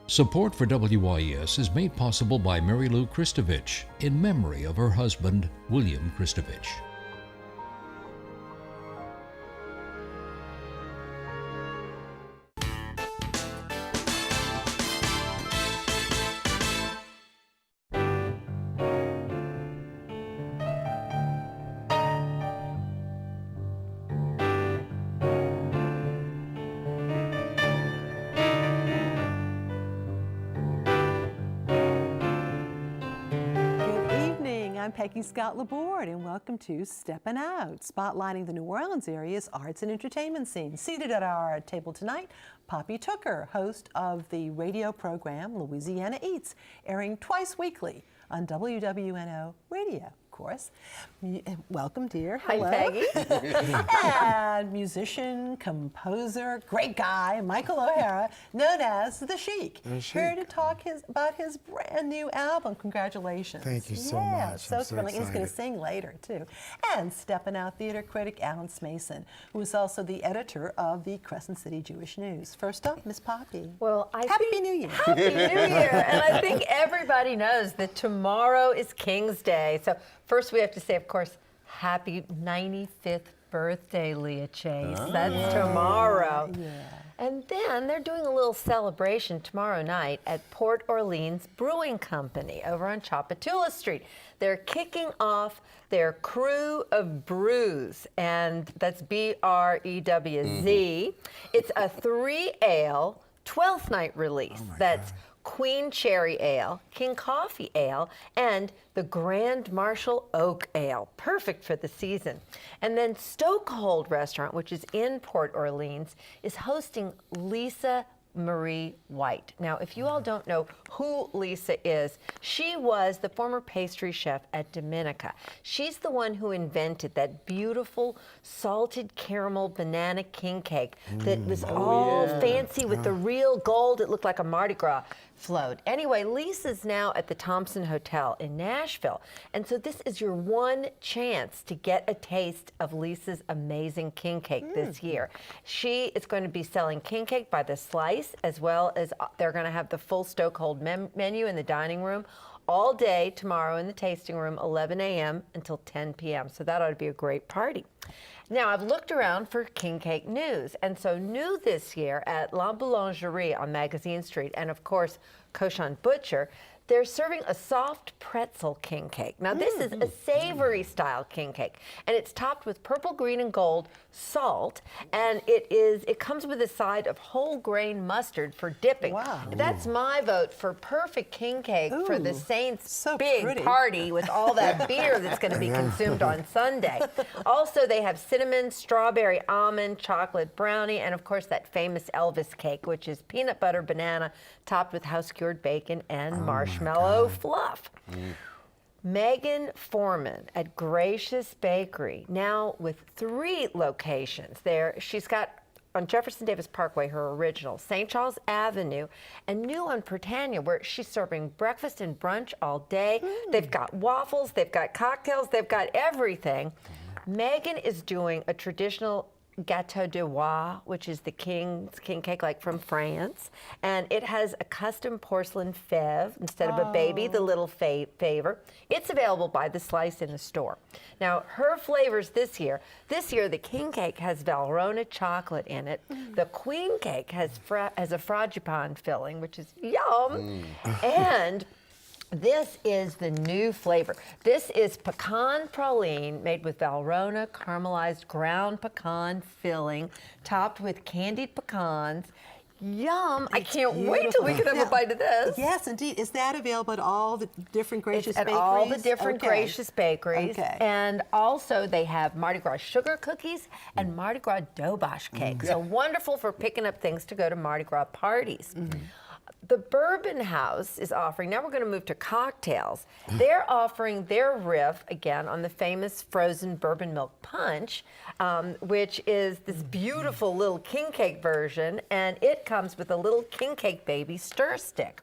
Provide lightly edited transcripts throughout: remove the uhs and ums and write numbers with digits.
Support for WYES is made possible by Mary Lou Kristovich in memory of her husband, William Kristovich. I'm Peggy Scott Laborde, and welcome to Steppin Out, spotlighting the New Orleans area's arts and entertainment scene. Seated at our table tonight, Poppy Tooker, host of the radio program Louisiana Eats, airing twice weekly on WWNO Radio, of course. Welcome, dear. Hello. Hi, Peggy. And musician, composer, great guy, Michael O'Hara, known as The Sheik. Here to talk about his brand new album. Congratulations. Thank you so much. So thrilling. Excited. He's going to sing later, too. And Steppin Out theater critic Alan Mason, who is also the editor of the Crescent City Jewish News. First up, Miss Poppy. Well, Happy New Year. Happy New Year. And I think everybody knows that tomorrow is King's Day. So first we have to say, of course, happy 95th birthday, Leah Chase. That's tomorrow. Yeah. And then they're doing a little celebration tomorrow night at Port Orleans Brewing Company over on Chapatula Street. They're kicking off their Crew of Brews, and that's BREWZ. It's a 3-ale 12th night release. That's Queen Cherry Ale, King Coffee Ale, and the Grand Marshal Oak Ale. Perfect for the season. And then Stokehold Restaurant, which is in Port Orleans, is hosting Lisa Marie White. Now, if you all don't know who Lisa is, she was the former pastry chef at Dominica. She's the one who invented that beautiful salted caramel banana king cake that was all fancy with the real gold. It looked like a Mardi Gras float. Anyway, Lisa's now at the Thompson Hotel in Nashville. And so this is your one chance to get a taste of Lisa's amazing king cake this year. She is going to be selling king cake by the slice, as well as they're going to have the full Stokehold menu in the dining room all day tomorrow in the tasting room, 11 a.m. until 10 p.m. So that ought to be a great party. Now, I've looked around for king cake news, and so new this year at La Boulangerie on Magazine Street, and of course, Cochon Butcher, they're serving a soft pretzel king cake. Now, this is a savory style king cake, and it's topped with purple, green, and gold salt, and it comes with a side of whole grain mustard for dipping. Wow. That's my vote for perfect king cake for the Saints' big pretty. party with all that beer that's going to be consumed on Sunday. Also, they have cinnamon, strawberry, almond, chocolate brownie, and of course that famous Elvis cake, which is peanut butter banana topped with house-cured bacon and marshmallow fluff. Megan Foreman at Gracious Bakery, now with 3 locations there. She's got on Jefferson Davis Parkway, her original, St. Charles Avenue, and new on Britannia, where she's serving breakfast and brunch all day. They've got waffles, they've got cocktails, they've got everything. Megan is doing a traditional Gâteau de Roi, which is the king cake like from France, and it has a custom porcelain fève instead of a baby, the little favor. It's available by the slice in the store. Now, her flavors this year, the king cake has Valrhona chocolate in it. The queen cake has a frangipane filling, which is yum, and this is the new flavor. This is pecan praline made with Valrhona caramelized ground pecan filling, topped with candied pecans. Yum! I can't wait till we can have a bite of this. Yes, indeed. Is that available at all the different Gracious At Bakeries? all the different Gracious Bakeries. Okay. And also they have Mardi Gras sugar cookies and Mardi Gras dobosh cake. So wonderful for picking up things to go to Mardi Gras parties. The Bourbon House is offering, now we're going to move to cocktails. They're offering their riff, again, on the famous frozen bourbon milk punch, which is this beautiful little king cake version, and it comes with a little king cake baby stir stick.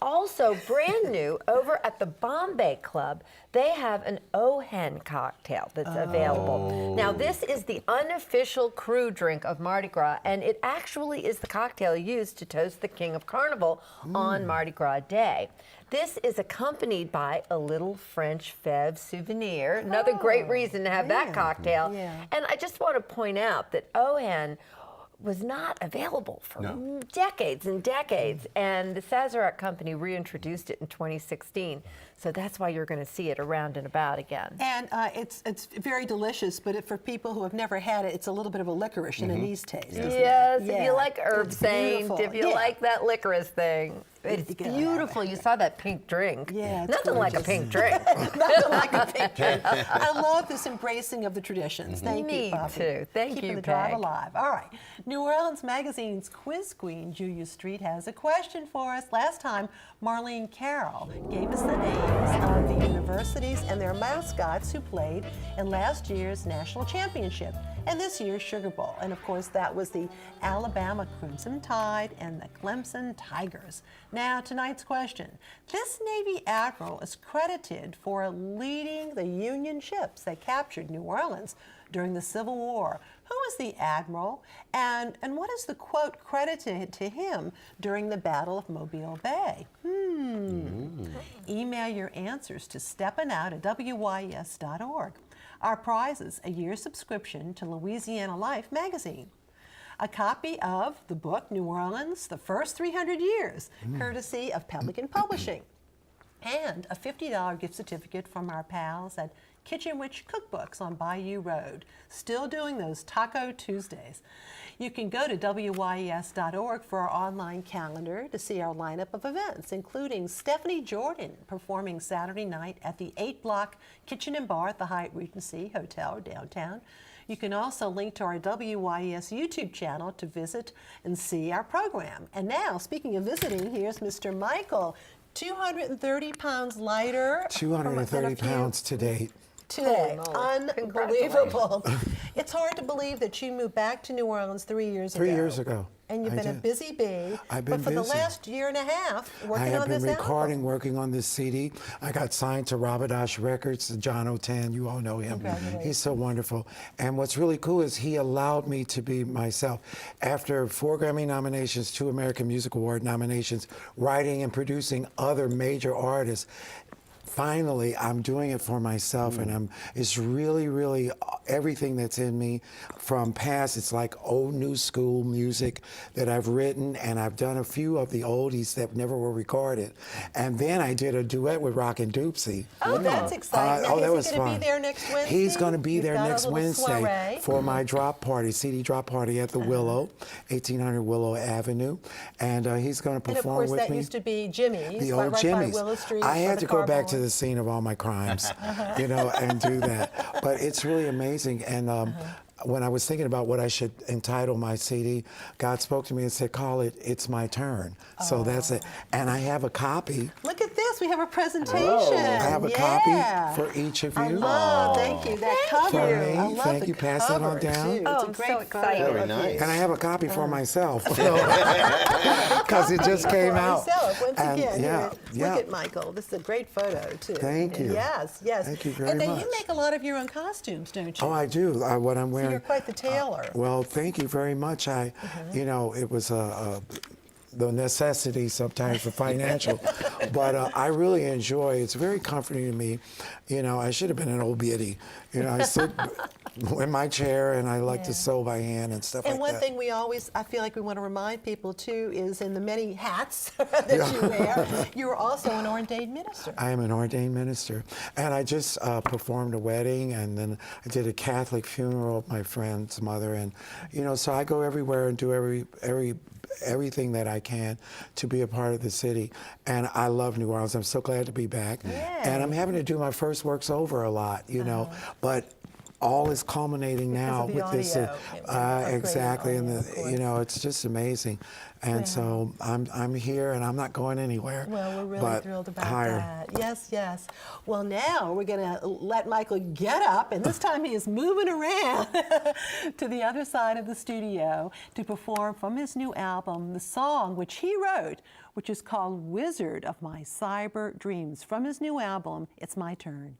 Also, brand new, over at the Bombay Club, they have an Ohen cocktail that's available. Now, this is the unofficial crew drink of Mardi Gras, and it actually is the cocktail used to toast the King of Carnival. Carnival on Mardi Gras Day. This is accompanied by a little French Fève souvenir. Another great reason to have that cocktail. Yeah. And I just want to point out that ON was not available for decades and decades, and the Sazerac company reintroduced it in 2016. So that's why you're going to see it around and about again. And it's very delicious, but for people who have never had it, it's a little bit of a licorice and anise taste. Isn't it? Yes, if Yeah. you like herb It's saint, beautiful. if you Yeah. like that licorice thing. It's You gotta have beautiful. You saw that pink drink. Yeah, it's Nothing like a gorgeous. pink drink. Nothing like a pink drink. I love this embracing of the traditions. Thank Me you, Bobby. too. Thank Keeping you, the drive Peg. alive. All right. New Orleans Magazine's quiz queen, Julia Street, has a question for us. Last time, Marlene Carroll gave us the names of the universities and their mascots who played in last year's national championship and this year's Sugar Bowl. And of course, that was the Alabama Crimson Tide and the Clemson Tigers. Now, tonight's question. This Navy admiral is credited for leading the Union ships that captured New Orleans during the Civil War. Who is the admiral, and what is the quote credited to him during the Battle of Mobile Bay? Email your answers to steppinout@wyes.org. Our prizes: a year subscription to Louisiana Life magazine, a copy of the book New Orleans, The First 300 Years, courtesy of Pelican Publishing, and a $50 gift certificate from our pals at Kitchen Witch Cookbooks on Bayou Road. Still doing those Taco Tuesdays. You can go to wyes.org for our online calendar to see our lineup of events, including Stephanie Jordan performing Saturday night at the 8-block Kitchen and Bar at the Hyatt Regency Hotel downtown. You can also link to our WYES YouTube channel to visit and see our program. And now, speaking of visiting, here's Mr. Michael, 230 pounds lighter. 230 pounds to date. Today. Oh, no. Unbelievable. It's hard to believe that you moved back to New Orleans 3 years ago. 3 years ago. And you've I been a did. busy bee. I've been But for the busy. last year and a half, I working have on been this recording, album. working on this CD. I got signed to Rabidash Records, John O'Tan, you all know him. Congratulations. He's so wonderful. And what's really cool is he allowed me to be myself. After 4 Grammy nominations, 2 American Music Award nominations, writing and producing other major artists, finally, I'm doing it for myself, and it's really, really everything that's in me from past. It's like old new school music that I've written, and I've done a few of the oldies that never were recorded. And then I did a duet with Rockin' Doopsie. Oh, that's exciting. Now, that is was he going to fun. be there next Wednesday? He's going to be You've there got a next little Wednesday soiree. for my drop party, CD drop party at the Willow, 1800 Willow Avenue. And he's going to And of perform course, with that me. used to be Jimmy's, The right old by Jimmy's. Willow Street. I where had the to go car back to was. the scene of all my crimes, you know, and do that. But it's really amazing. And when I was thinking about what I should entitle my CD, God spoke to me and said, call it It's My Turn. So that's it. And I have a copy. Look at this. We have a presentation. I have a Yeah. copy for each of you. I love, thank you, that cover. For me. I love Thank the you. Pass it on cover, down. too. It's Oh, a I'm great so photo excited. of Very you. nice. And I have a copy for myself. Because it just came out. Myself, once And, again, yeah, here, look at Michael. This is a great photo, too. Thank you. Yes, yes. Thank you very And then much. you make a lot of your own costumes, don't you? Oh, I do. What I'm So wearing. you're quite the tailor. Well, thank you very much. You know, it was the necessity sometimes for financial, but I really enjoy. It's very comforting to me. You know, I should have been an old biddy. You know, I sit in my chair and I like to sew by hand and stuff And like one that. thing I feel like we want to remind people too is in the many hats that you wear, you are also an ordained minister. I am an ordained minister, and I just performed a wedding, and then I did a Catholic funeral of my friend's mother, and you know, so I go everywhere and do everything that I can to be a part of the city. And I love New Orleans. I'm so glad to be back. And I'm having to do my first works over a lot, you know, but all is culminating now of the with this. audio. Upgraded Exactly, and audio, of course. you know, it's just amazing. And so I'm here, and I'm not going anywhere. Well, we're really but thrilled about higher. that. Yes, yes. Well, now we're going to let Michael get up, and this time he is moving around to the other side of the studio to perform from his new album, the song which he wrote, which is called Wizard of My Cyber Dreams. From his new album, It's My Turn.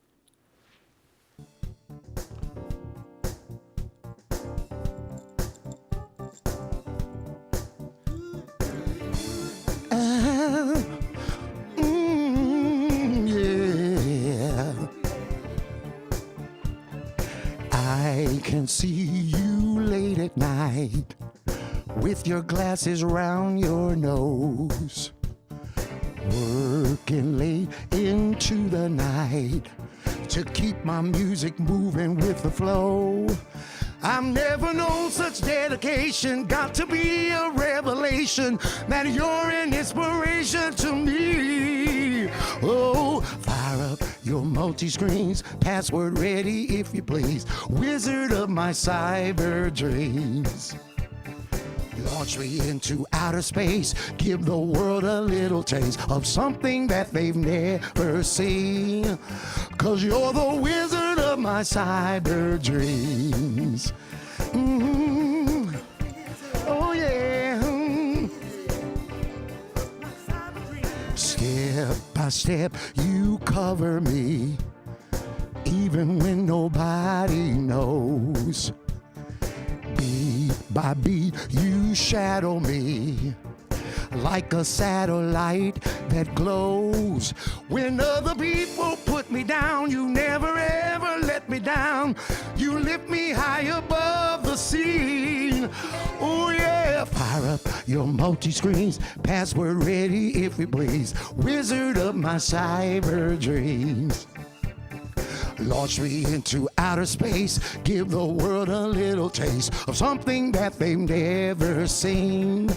Yeah. I can see you late at night with your glasses round your nose, working late into the night to keep my music moving with the flow. I've never known such dedication, got to be a revelation that you're an inspiration to me. Oh, fire up your multi-screens, password ready if you please, wizard of my cyber dreams. Launch me into outer space, give the world a little taste of something that they've never seen. 'Cause you're the wizard of my cyber dreams. Mm-hmm. Oh yeah. Step by step you cover me, even when nobody knows. Beat by beat, you shadow me like a satellite that glows. When other people put me down, you never ever let me down. You lift me high above the scene. Oh yeah, fire up your multi-screens, password ready if you please, wizard of my cyber dreams. Launch me into outer space, give the world a little taste of something that they've never seen.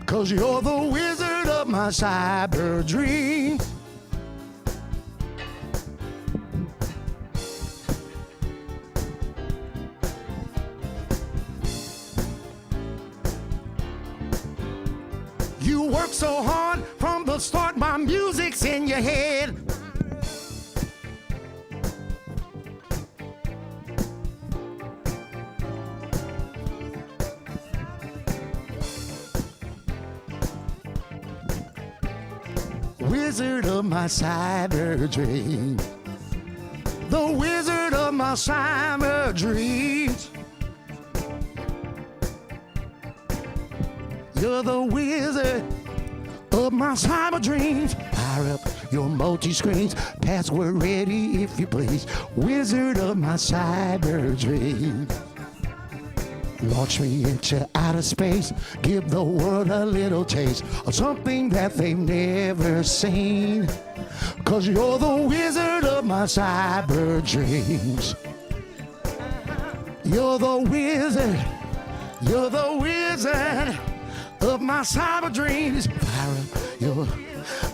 'Cause you're the wizard of my cyber dream. You work so hard from the start, my music's in your head. Wizard of my cyber dream. The wizard of my cyber dreams. You're the wizard of my cyber dreams. Fire up your multi-screens, password ready if you please, wizard of my cyber dreams. Launch me into outer space, give the world a little taste of something that they've never seen. 'Cause you're the wizard of my cyber dreams. You're the wizard of my cyber dreams. Fire up your,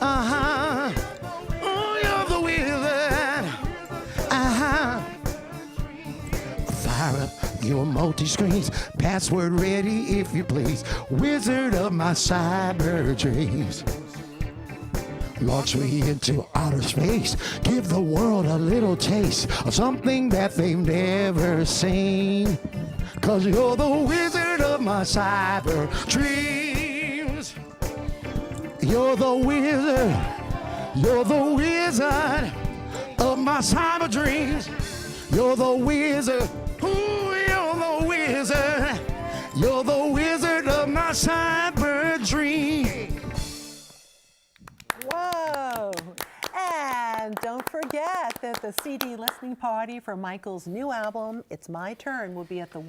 oh, you're the wizard, Fire up your multi-screens, password ready if you please, wizard of my cyber dreams. Launch me into outer space, give the world a little taste of something that they've never seen. 'Cause you're the wizard of my cyber dreams. You're the wizard of my cyber dreams. You're the wizard, ooh, you're the wizard of my cyber dreams. Whoa! And don't forget that the CD listening party for Michael's new album, It's My Turn, will be at the on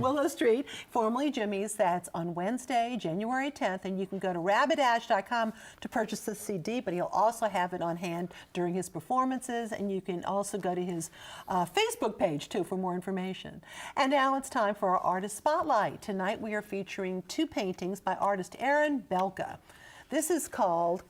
Willow Street, formerly Jimmy's. That's on Wednesday, January 10th, and you can go to rabbitash.com to purchase the CD, but he'll also have it on hand during his performances, and you can also go to his Facebook page, too, for more information. And now it's time for our Artist Spotlight. Tonight we are featuring two paintings by artist Aaron Belka. This is called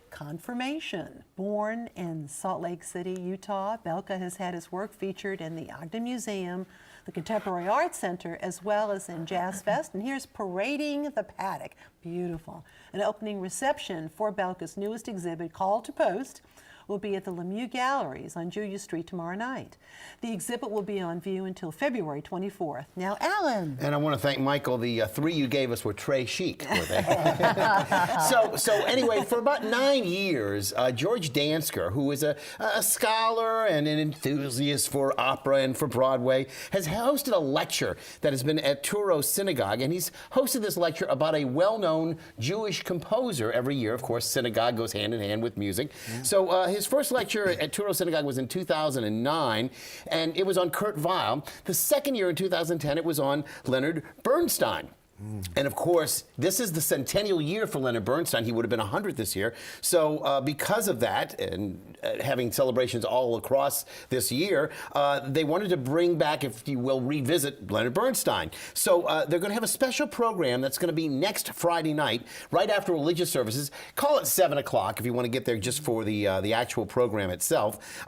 Confirmation. Born in Salt Lake City, Utah, Belka has had his work featured in the Ogden Museum, the Contemporary Arts Center, as well as in Jazz Fest. And here's Parading the Paddock. Beautiful. An opening reception for Belka's newest exhibit, Call to Post, will be at the Lemieux Galleries on Julia Street tomorrow night. The exhibit will be on view until February 24th. Now, Alan. And I want to thank Michael. The three you gave us were très chic, were they? So anyway, for about 9 years, George Dansker, who is a scholar and an enthusiast for opera and for Broadway, has hosted a lecture that has been at Truro Synagogue, and he's hosted this lecture about a well-known Jewish composer every year. Of course, synagogue goes hand in hand with music. Yeah. So his first lecture at Truro Synagogue was in 2009, and it was on Kurt Weill. The second year in 2010, it was on Leonard Bernstein. And of course, this is the centennial year for Leonard Bernstein. He would have been 100 this year. So because of that, and having celebrations all across this year, they wanted to bring back, if you will, revisit Leonard Bernstein. So they're going to have a special program that's going to be next Friday night, right after religious services. Call it 7 o'clock if you want to get there just for the actual program itself.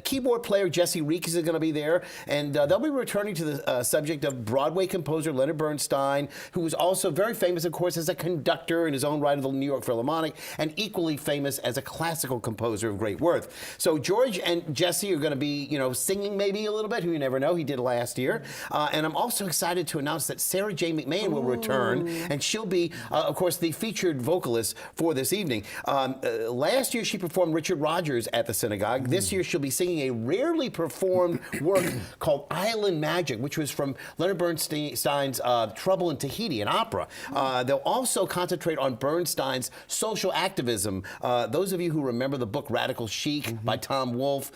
Keyboard player Jesse Reek is going to be there, and they'll be returning to the subject of Broadway composer Leonard Bernstein, who was also very famous, of course, as a conductor in his own right of the New York Philharmonic, and equally famous as a classical composer of great worth. So George and Jesse are going to be, singing maybe a little bit, who you never know. He did last year. And I'm also excited to announce that Sarah J. McMahon will return, and she'll be, of course, the featured vocalist for this evening. Last year, she performed Richard Rodgers at the Synagogue. This year, she'll be singing a rarely performed work called Island Magic, which was from Leonard Bernstein's Trouble in Tahiti, an opera. They'll also concentrate on Bernstein's social activism. Those of you who remember the book Radical Chic by Tom Wolfe,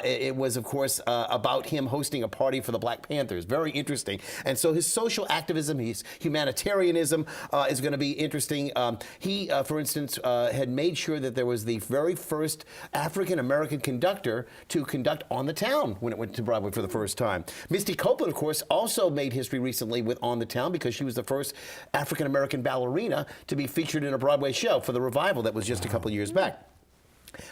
it was, of course, about him hosting a party for the Black Panthers. Very interesting. And so his social activism, his humanitarianism is going to be interesting. He, for instance, had made sure that there was the very first African-American conductor to conduct On the Town when it went to Broadway for the first time. Misty Copeland, of course, also made history recently with On the Town because she was the first African-American ballerina to be featured in a Broadway show for the revival that was just a couple years back.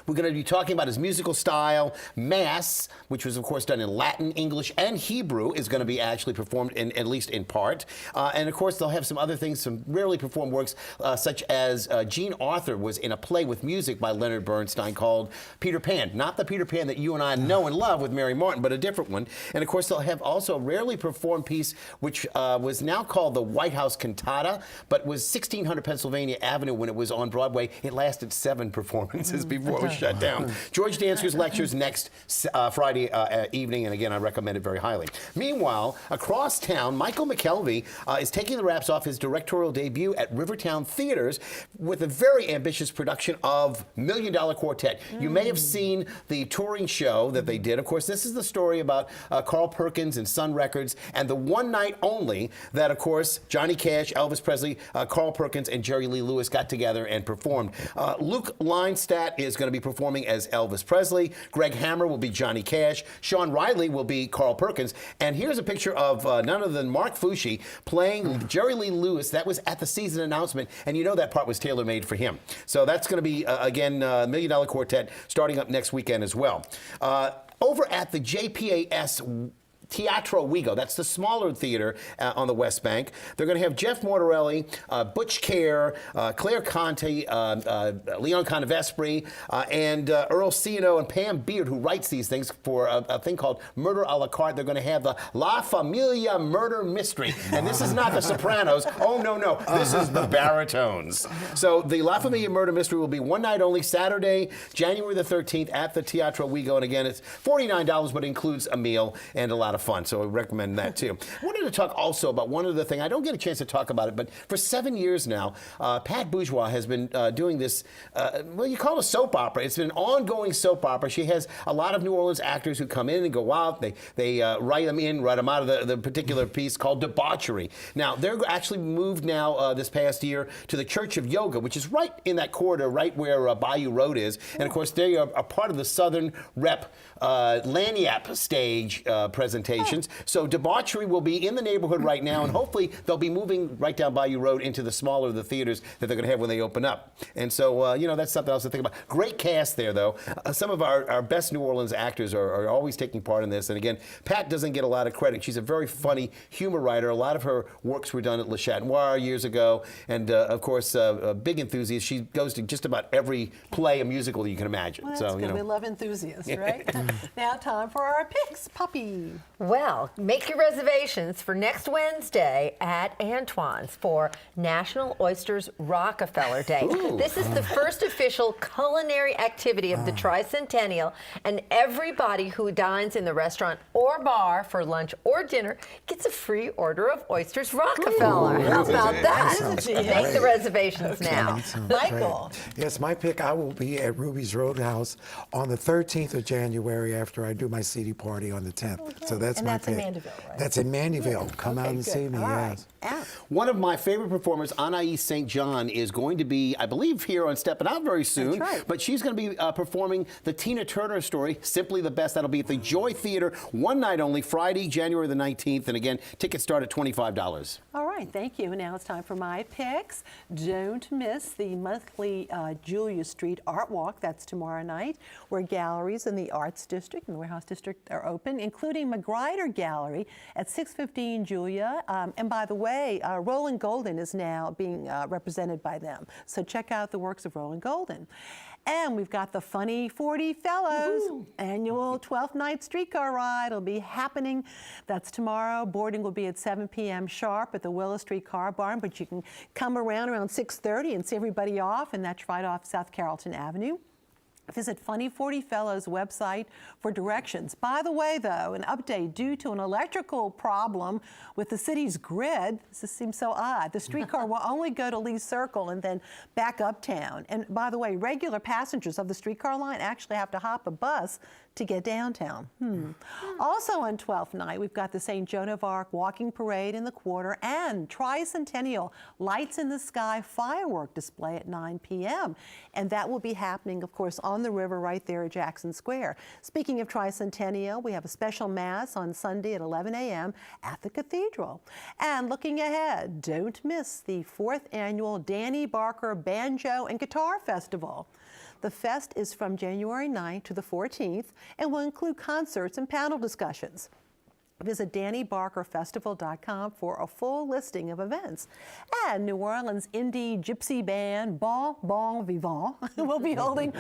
We're going to be talking about his musical style. Mass, which was, of course, done in Latin, English, and Hebrew, is going to be actually performed, at least in part. And, of course, they'll have some other things, some rarely performed works, such as Jean Arthur was in a play with music by Leonard Bernstein called Peter Pan. Not the Peter Pan that you and I know and love with Mary Martin, but a different one. And, of course, they'll have also a rarely performed piece, which was now called the White House Cantata, but was 1600 Pennsylvania Avenue when it was on Broadway. It lasted 7 performances before it was shut down. George Dansker's lectures next Friday evening, and again, I recommend it very highly. Meanwhile, across town, Michael McKelvey is taking the wraps off his directorial debut at Rivertown Theaters with a very ambitious production of $1 Million Quartet. You may have seen the touring show that they did. Of course, this is the story about Carl Perkins and Sun Records, and the one night only that, of course, Johnny Cash, Elvis Presley, Carl Perkins, and Jerry Lee Lewis got together and performed. Luke Leinstadt is going to be performing as Elvis Presley. Greg Hammer will be Johnny Cash. Sean Riley will be Carl Perkins. And here's a picture of none other than Mark Fucci playing Jerry Lee Lewis. That was at the season announcement, and you know that part was tailor-made for him. So that's going to be, again, $1 Million Quartet starting up next weekend as well. Over at the JPAS Teatro Wigo, that's the smaller theater on the West Bank. They're going to have Jeff Mortarelli, Butch Kerr, Claire Conte, Leon Convespri, and Earl Ciano and Pam Beard, who writes these things for a thing called Murder a la Carte. They're going to have the La Familia Murder Mystery. And this is not the Sopranos. Oh, no, no. This is the Baritones. So the La Familia Murder Mystery will be one night only, Saturday, January the 13th at the Teatro Wigo. And again, it's $49, but it includes a meal and a lot of fun, so I recommend that too. I wanted to talk also about one other thing. I don't get a chance to talk about it, but for 7 years now, Pat Bourgeois has been doing this, well, you call it a soap opera. It's been an ongoing soap opera. She has a lot of New Orleans actors who come in and go out. They write them out of the particular piece called Debauchery. Now, they're actually moved now this past year to the Church of Yoga, which is right in that corridor, right where Bayou Road is. And, of course, they are a part of the Southern Rep Lagniappe stage presentation. presentations. So debauchery will be in the neighborhood right now, and hopefully they'll be moving right down Bayou Road into the smaller of the theaters that they're going to have when they open up. And so, you know, that's something else to think about. Great cast there, though. Some of our best New Orleans actors are always taking part in this. And again, Pat doesn't get a lot of credit. She's a very funny humor writer. A lot of her works were done at Le Chat Noir years ago. And, of course, a big enthusiast. She goes to just about every play, a musical you can imagine. Well, that's so, good. you know. We love enthusiasts, right? Now time for our picks. Puppy. Well, make your reservations for next Wednesday at Antoine's for National Oysters Rockefeller Day. Ooh. This is the first official culinary activity of the Tricentennial, and everybody who dines in the restaurant or bar for lunch or dinner gets a free order of Oysters Rockefeller. How about that? Make the reservations now. Michael. Yes, my pick, I will be at Ruby's Roadhouse on the 13th of January after I do my CD party on the 10th. So that's And my that's in pick. Mandeville, right? That's in Mandeville. Come out Okay, and good. see me, All right. yes. Al. One of my favorite performers, Anais St. John, is going to be, I believe, here on Steppin' Out very soon. That's right. But she's going to be performing the Tina Turner story, Simply the Best. That'll be at the Joy Theater, one night only, Friday, January the 19th. And again, tickets start at $25. All right, thank you. Now it's time for my picks. Don't miss the monthly Julia Street Art Walk. That's tomorrow night, where galleries in the Arts District and the Warehouse District are open, including McGrider Gallery at 615 Julia. And by the way, Roland Golden is now being represented by them. So check out the works of Roland Golden. And we've got the Funny 40 Fellows annual 12th night streetcar ride. It'll be happening. That's tomorrow. Boarding will be at 7 p.m. sharp at the Willow Street Car Barn, but you can come around 6:30 and see everybody off, and that's right off South Carrollton Avenue. Visit Funny 40 Fellows website for directions. By the way, though, an update due to an electrical problem with the city's grid. This seems so odd. The streetcar will only go to Lee Circle and then back uptown. And by the way, regular passengers of the streetcar line actually have to hop a bus to get downtown. Also on 12th night, we've got the St. Joan of Arc Walking Parade in the Quarter and Tricentennial Lights in the Sky firework display at 9 p.m. And that will be happening, of course, on the river right there at Jackson Square. Speaking of Tricentennial, we have a special Mass on Sunday at 11 a.m. at the Cathedral. And looking ahead, don't miss the 4th annual Danny Barker Banjo and Guitar Festival. The fest is from January 9th to the 14th and will include concerts and panel discussions. Visit DannyBarkerFestival.com for a full listing of events. And New Orleans indie gypsy band Bon Bon Vivant will be holding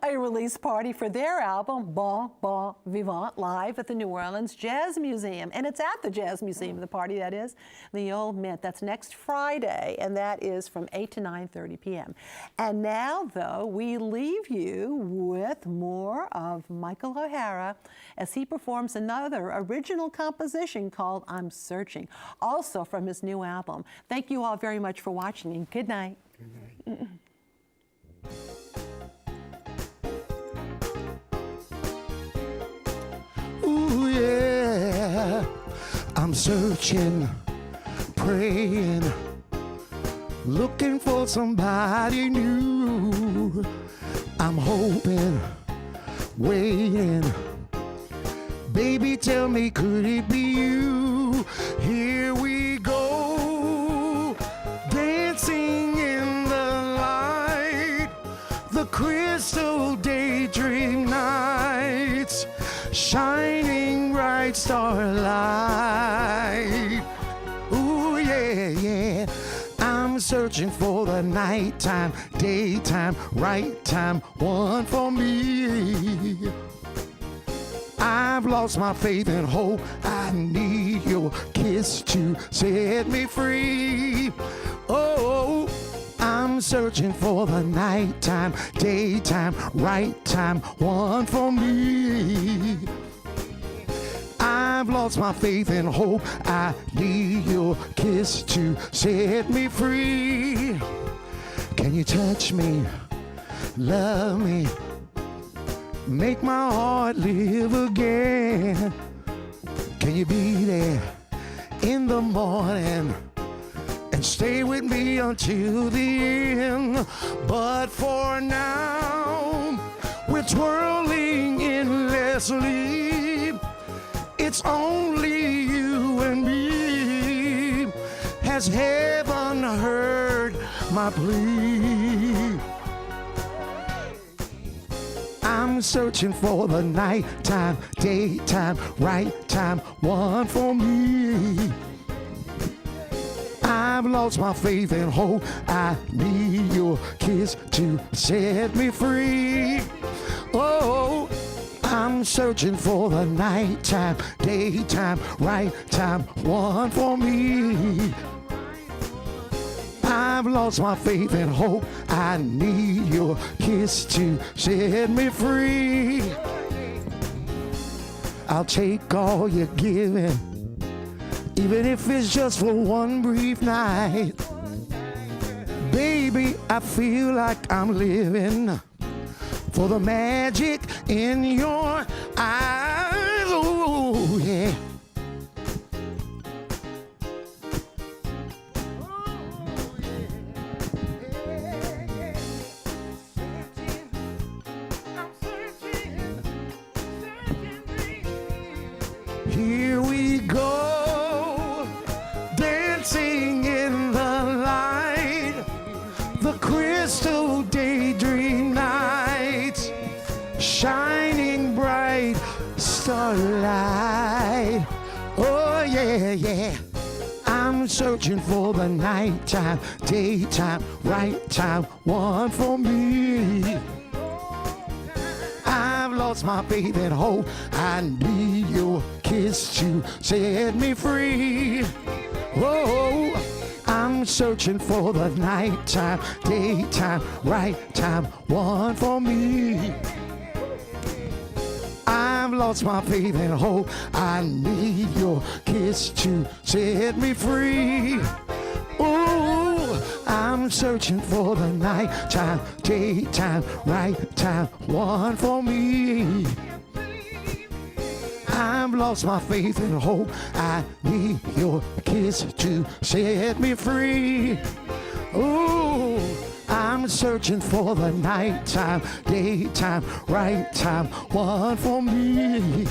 a release party for their album Bon Bon Vivant live at the New Orleans Jazz Museum. And it's at the Jazz Museum, the party that is, the Old Mint. That's next Friday, and that is from 8 to 9:30 p.m. And now, though, we leave you with more of Michael O'Hara as he performs another original composition called I'm Searching, also from his new album. Thank you all very much for watching, and good night. Good night. Ooh, yeah. I'm searching, praying, looking for somebody new. I'm hoping, waiting. Baby, tell me, could it be you? Here we go, dancing in the light, the crystal daydream nights, shining bright starlight. Ooh, yeah, yeah. I'm searching for the nighttime, daytime, right time, one for me. I've lost my faith and hope. I need your kiss to set me free. Oh, I'm searching for the nighttime, daytime, right time, one for me. I've lost my faith and hope. I need your kiss to set me free. Can you touch me, love me, make my heart live again? Can you be there in the morning and stay with me until the end? But for now, we're twirling endlessly. It's it's only you and me. Has heaven heard my plea? I'm searching for the nighttime, daytime, right time, one for me. I've lost my faith and hope. I need your kiss to set me free. Oh, I'm searching for the nighttime, daytime, right time, one for me. I've lost my faith and hope. I need your kiss to set me free. I'll take all you're giving, even if it's just for one brief night. Baby, I feel like I'm living for the magic in your eyes. Oh, yeah. Here we go, dancing in the light, the crystal daydream nights, shining bright starlight. Oh yeah, yeah. I'm searching for the nighttime, daytime, right time, one for me. I've lost my faith and hope. I need your kiss to set me free. Whoa, I'm searching for the nighttime, daytime, right time, one for me. I've lost my faith and hope. I need your kiss to set me free. Ooh, I'm searching for the nighttime, daytime, right time, one for me. I've lost my faith and hope. I need your kiss to set me free. Ooh, I'm searching for the nighttime, daytime, right time, one for me.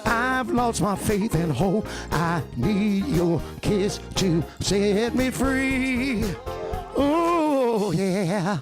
I've lost my faith and hope. I need your kiss to set me free. Oh, yeah.